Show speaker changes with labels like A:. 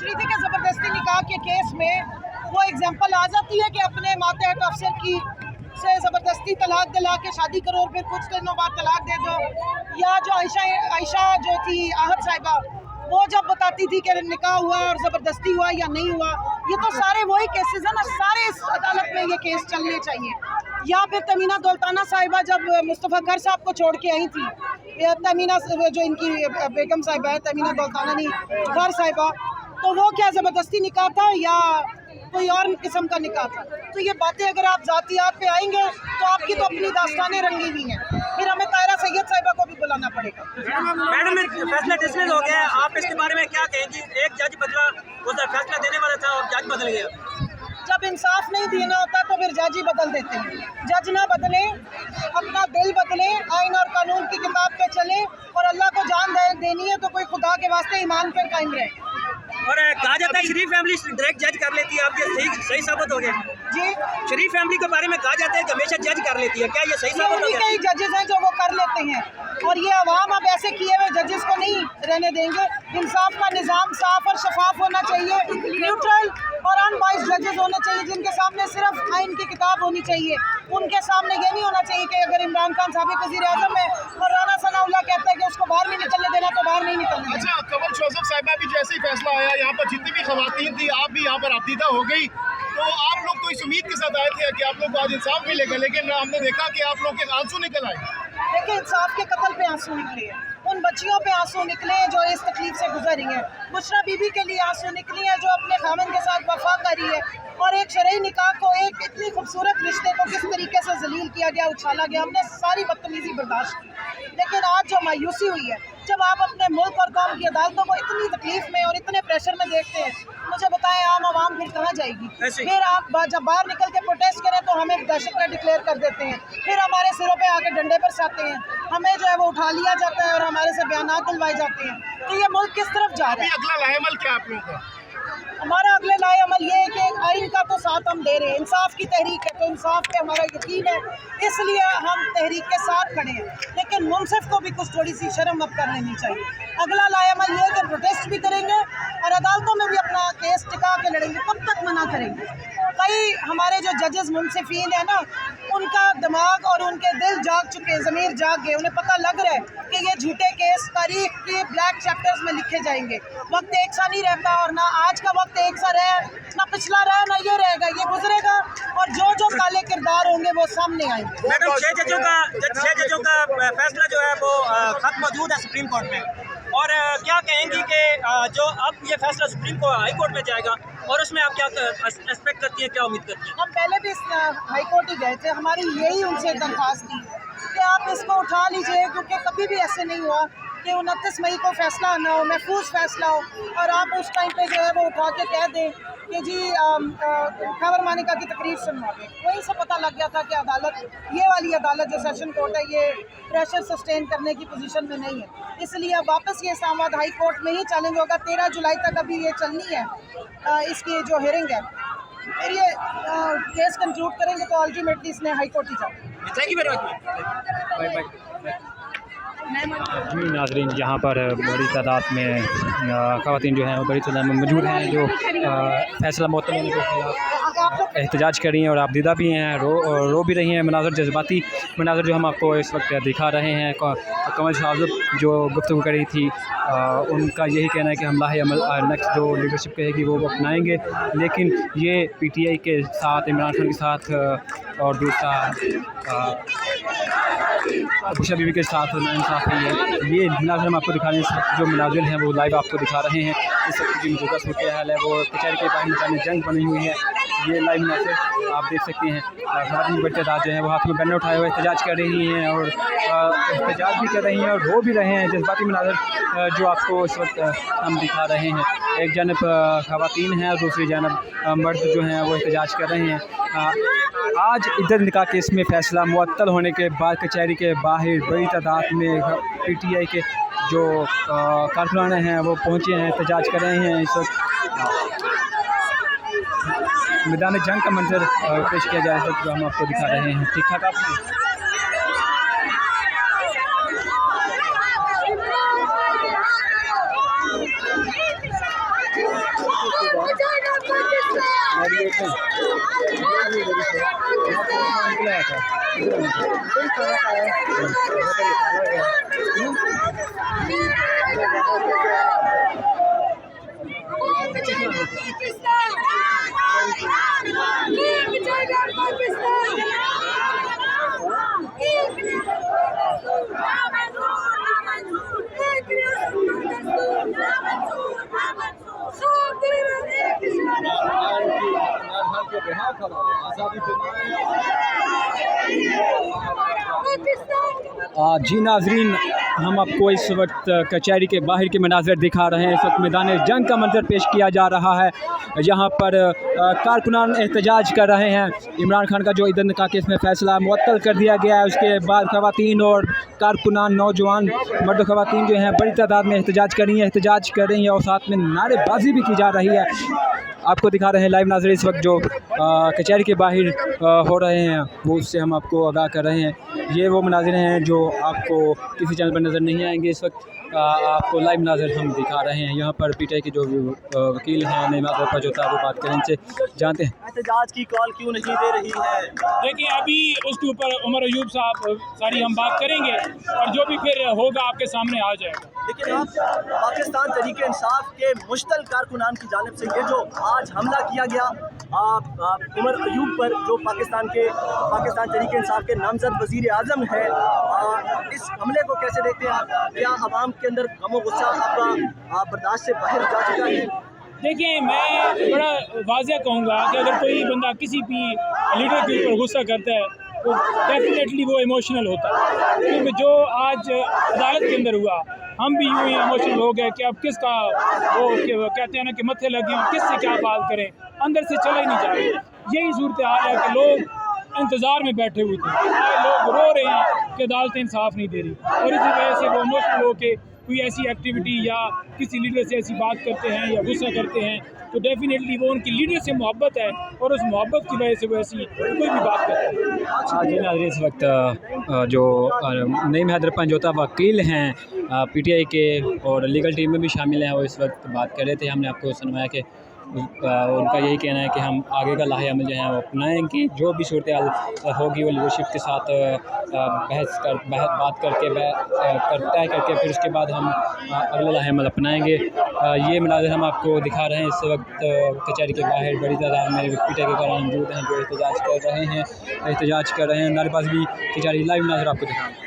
A: रही थी कि ज़बरदस्ती निकाह के केस में वो एग्जाम्पल आ जाती है कि अपने मातहत अफसर की से ज़बरदस्ती तलाक दिला के शादी करो और फिर कुछ दिनों बाद तलाक दे दो। या जो आयशा जो थी आहत साहिबा, वो जब बताती थी कि निकाह हुआ और ज़बरदस्ती हुआ या नहीं हुआ, ये तो सारे वही केसेस हैं ना, सारे इस अदालत में ये केस चलने चाहिए। या फिर तमीना दौलताना साहिबा जब मुस्तफ़ा घर साहब को छोड़ के आई थी, तमीना जो इनकी बेगम साहिबा है, तमीना दौलताना नहीं घर साहिबा, तो वो क्या ज़बरदस्ती निकाह था या कोई और किस्म का निकाह था? तो ये बातें अगर आप ज़ातियात पे आएंगे तो आपकी तो अपनी दास्तानें रंगी हुई हैं, फिर हमें तायरा सैयद साहिबा को भी बुलाना पड़ेगा।
B: मैडम, फैसला डिसमिस हो गया है, आप इसके बारे में क्या कहेंगी? एक जज बदला, वो फैसला देने वाला था और जज बदल गया।
A: जब इंसाफ नहीं देना होता तो फिर जज ही बदल देते हैं। जज ना बदले, अपना दिल बदले, आइन और कानून की किताब पे चले, और अल्लाह को जान देनी है तो कोई खुदा के वास्ते ईमान पे कायम रहे।
B: और कहा जाता है शरीफ फैमिली डायरेक्ट जज कर लेती है, आप ये सही साबित हो गया
A: जी?
B: शरीफ फैमिली के बारे में कहा जाता है कि हमेशा जज कर लेती है, क्या ये सही साबित हो गया?
A: कई जजेस हैं जो वो कर लेते हैं, और ये अवाम अब ऐसे किए हुए जजेस को नहीं रहने देंगे। इंसाफ का निज़ाम साफ और शफाफ होना चाहिए, न्यूट्रल और अनबाइस्ड जजेस होने चाहिए, जिनके सामने सिर्फ आइन की किताब होनी चाहिए। उनके सामने ये नहीं होना चाहिए कि अगर इमरान खान साबिक वज़ीर-ए-आज़म है और राना सनाउल्लाह कहता है कि उसको बाहर नहीं निकलने देना, तो बाहर नहीं निकलने देना।
C: अच्छा, कमल जोसेफ साहिबा भी जैसे ही फैसला आया, यहाँ पर जितनी भी खवातीन थी, आप भी यहाँ पर आबदीदा हो गई, तो आप लोग तो इस उम्मीद के साथ आए थे कि आप लोग को आज इंसाफ मिलेगा, लेकिन हमने देखा कि आप लोग के आंसू निकल आए।
A: देखिए, इंसाफ के कत्ल पे आंसू निकले हैं, उन बच्चियों पे आंसू निकले हैं जो इस तकलीफ से गुजर रही हैं। बुशरा बीबी के लिए आंसू निकली हैं जो अपने खामन के साथ वफा कर रही है, और एक शरई निकाह को, एक इतनी खूबसूरत रिश्ते को किस तरीके से जलील किया गया, उछाला गया। हमने सारी बदतमीजी बर्दाश्त की, लेकिन आज जो मायूसी हुई है, जब आप अपने मुल्क और कौम की अदालतों को इतनी तकलीफ में और इतने प्रेशर में देखते हैं, मुझे बताएं आम आवाम फिर कहाँ जाएगी? फिर आप जब बाहर निकल के प्रोटेस्ट करें तो हमें दहशतगर्द डिक्लेयर कर देते हैं, फिर हमारे सिरों पे आके डंडे बरसाते हैं, हमें जो है वो उठा लिया जाता है और हमारे से बयानात दिलवाए जाते हैं। तो ये मुल्क किस तरफ जा रहा है?
C: अगला लाहेमल क्या आप लोगों का?
A: हमारा अगले लाए अमल ये है कि आइन का तो साथ हम दे रहे हैं, इंसाफ की तहरीक है तो इंसाफ पे हमारा यकीन है, इसलिए हम तहरीक के साथ खड़े हैं। लेकिन मुनसिफ को भी कुछ थोड़ी सी शर्म अब कर लेनी चाहिए। अगला लाए अमल ये है कि प्रोटेस्ट भी करेंगे और अदालतों में भी अपना केस टिका के लड़ेंगे। कब तक मना करेंगे? कई हमारे जो जजेस मुनसिफीन है ना, उनका दिमाग और उनके दिल जाग चुके, ज़मीर जाग गए, उन्हें पता लग रहा है कि ये झूठे केस तारीख के ब्लैक चैप्टर्स में लिखे जाएंगे। वक्त एक सा नहीं रहता, और ना आज का वक्त एक सा रहे, ना पिछला रहे, ना ये रहेगा, ये गुजरेगा, और जो जो काले किरदार होंगे वो सामने आएंगे।
B: मैडम, 6 जजों का फैसला जो है वो खत मौजूद है सुप्रीम कोर्ट में, और क्या कहेंगी कि जो अब ये फैसला सुप्रीम कोर्ट हाई कोर्ट में जाएगा, और उसमें आप क्या एक्सपेक्ट करती हैं, क्या उम्मीद करती हैं?
A: हम पहले भी हाई कोर्ट ही गए थे, हमारी यही उनसे दरख्वास्त थी कि आप इसको उठा लीजिए, क्योंकि कभी भी ऐसे नहीं हुआ कि 29 मई को फैसला आना हो, महफूज फैसला हो, और आप उस टाइम पे जो है वो उठा के कह दें कि जी खबर मानिका की तकरीर सुनवा दें। वहीं से पता लग गया था कि अदालत, ये वाली अदालत जो सेशन कोर्ट है, ये प्रेशर सस्टेन करने की पोजीशन में नहीं है, इसलिए अब वापस ये इस्लामाबाद हाई कोर्ट में ही चैलेंज होगा। 13 जुलाई तक अभी ये चलनी है इसकी जो हियरिंग है, फिर ये केस कंक्लूड करेंगे तो अल्टीमेटली इसने हाई कोर्ट ही जाना।
B: Thank you very much.
D: जी नाज़रीन, यहाँ पर बड़ी तादाद में ख़वातीन जो हैं वो बड़ी तादाद में मौजूद हैं, जो फैसला मुअत्तल होने के खिलाफ एहतजाज कर रही हैं और आबदीदा भी हैं, रो भी रही हैं। मनाज़र जज्बाती मनाज़र जो हम आपको इस वक्त दिखा रहे हैं। कमल शाज़ब जो गुफ्तगू कर रही थी, उनका यही कहना है कि हम लाहे अमल नेक्स्ट जो लीडरशिप कहेगी वो अपनाएंगे, लेकिन ये PTI के साथ, इमरान खान के साथ और दूसरा बुशरा बीबी के साथ इंसाफ है। ये मुनाज़र हम आपको दिखा रहे हैं, जो मुनाज़िर हैं वो लाइव आपको दिखा रहे हैं। इस वक्त की मौजूदा सूरत हाल है वो कचहरी के बाहर मैदान जंग बनी हुई है। ये लाइव मुनाज़िर आप देख सकते हैं। खवातीन बड़ी तादाद जो है वो हाथ में बैनर उठाए हुए एहतजाज कर रही हैं, और एहतजाज भी कर रही हैं और रो भी रहे हैं। जज्बाती मुनाज़िर जो आपको इस वक्त हम दिखा रहे हैं, एक जानब खवातीन हैं और दूसरी जानब मर्द जो हैं वो एहतजाज कर रहे हैं। आज इधर निकाह केस में फ़ैसला मुअत्तल होने के बाद कचहरी के बाहर बड़ी तादाद में PTI के जो कारकुनान हैं वो पहुँचे हैं, एहतजाज कर रहे हैं। इस वक्त मैदान जंग का मंजर पेश किया जा रहा है जो हम आपको दिखा रहे हैं। ठीक ठाक आपने जी नाजरीन, हम आपको इस वक्त कचहरी के बाहर के मनाज़र दिखा रहे हैं। इस वक्त मैदान जंग का मंजर पेश किया जा रहा है। यहाँ पर कारकुनान एहतजाज कर रहे हैं। इमरान खान का जो ईंधन का केस में फ़ैसला मुअत्तल कर दिया गया है, उसके बाद ख़वातीन और कारकुनान, नौजवान मर्द ख़वातीन जो हैं बड़ी तादाद में एहतजाज कर रही हैं और साथ में नारेबाजी भी की जा रही है। आपको दिखा रहे हैं लाइव नाज़र इस वक्त जो कचहरी के बाहर हो रहे हैं, वो उससे हम आपको आगाह कर रहे हैं। ये वो मनाज़िर हैं जो आपको किसी चैनल पर नज़र नहीं आएंगे। इस वक्त आपको लाइव नाज़र हम दिखा रहे हैं। यहाँ पर पीटीआई के जो वकील हैं नईमा पर जो था वो बात करें, इनसे जानते हैं
B: एहतजाज की कॉल क्यों नहीं दे रही है।
E: देखिए, अभी उसके ऊपर उमर अयूब साहब सारी हम बात करेंगे और जो भी फिर होगा आपके सामने आ जाएगा।
B: लेकिन आप पाकिस्तान तहरीक इंसाफ के मुश्तल कारकुनान की जानिब से ये जो आज हमला किया गया उमर अयूब पर, जो पाकिस्तान तहरीक इंसाफ के नामजद वज़ीर आज़म है, इस हमले को कैसे देखते हैं आप? क्या आवाम के अंदर गम गुस्सा आपका बर्दाश्त से बाहर जा चुका है?
E: देखिए, मैं बड़ा वाज़ेह कहूँगा कि अगर कोई बंदा किसी भी लीडर के ऊपर गुस्सा करता है तो डेफिनेटली वो इमोशनल होता है। क्योंकि जो आज अदालत के अंदर हुआ, हम भी यूँ ही इमोशनल हो गए कि अब किसका वो कहते हैं ना कि मत्थे लगे हों, किससे क्या बात करें, अंदर से चला ही नहीं जा रहा। यही सूरत हाल है कि लोग इंतज़ार में बैठे हुए थे, लोग रो रहे हैं कि अदालत इंसाफ नहीं दे रही, और इसी वजह से वो इमोशनल होकर कोई ऐसी एक्टिविटी या किसी लीडर से ऐसी बात करते हैं या गुस्सा करते हैं, तो डेफिनेटली वो उनकी लीडर से मोहब्बत है और उस मोहब्बत की वजह से वो ऐसी कोई भी बात करते हैं।
D: जी नाज़रीन, इस वक्त जो नईम हैदरपंज जो था वकील हैं पीटीआई के और लीगल टीम में भी शामिल हैं, वो इस वक्त बात कर रहे थे। हमने आपको सुनवाया कि उनका यही कहना है कि हम आगे का लाहे अमल जो है वो अपनाएं कि जो भी सूरत हाल होगी वो लीडरशिप के साथ बात करके तय करके फिर उसके बाद हम अगला लाहे अमल अपनाएंगे। ये मनाज़िर हम आपको दिखा रहे हैं। इस वक्त कचहरी के बाहर बड़ी तादाद में पीटीआई के कारण मौजूद हैं जो एहतजाज कर रहे हैं, नारेबाजी भी की जा रही है। लाइव नाज़िर आपको दिखा रहे हैं।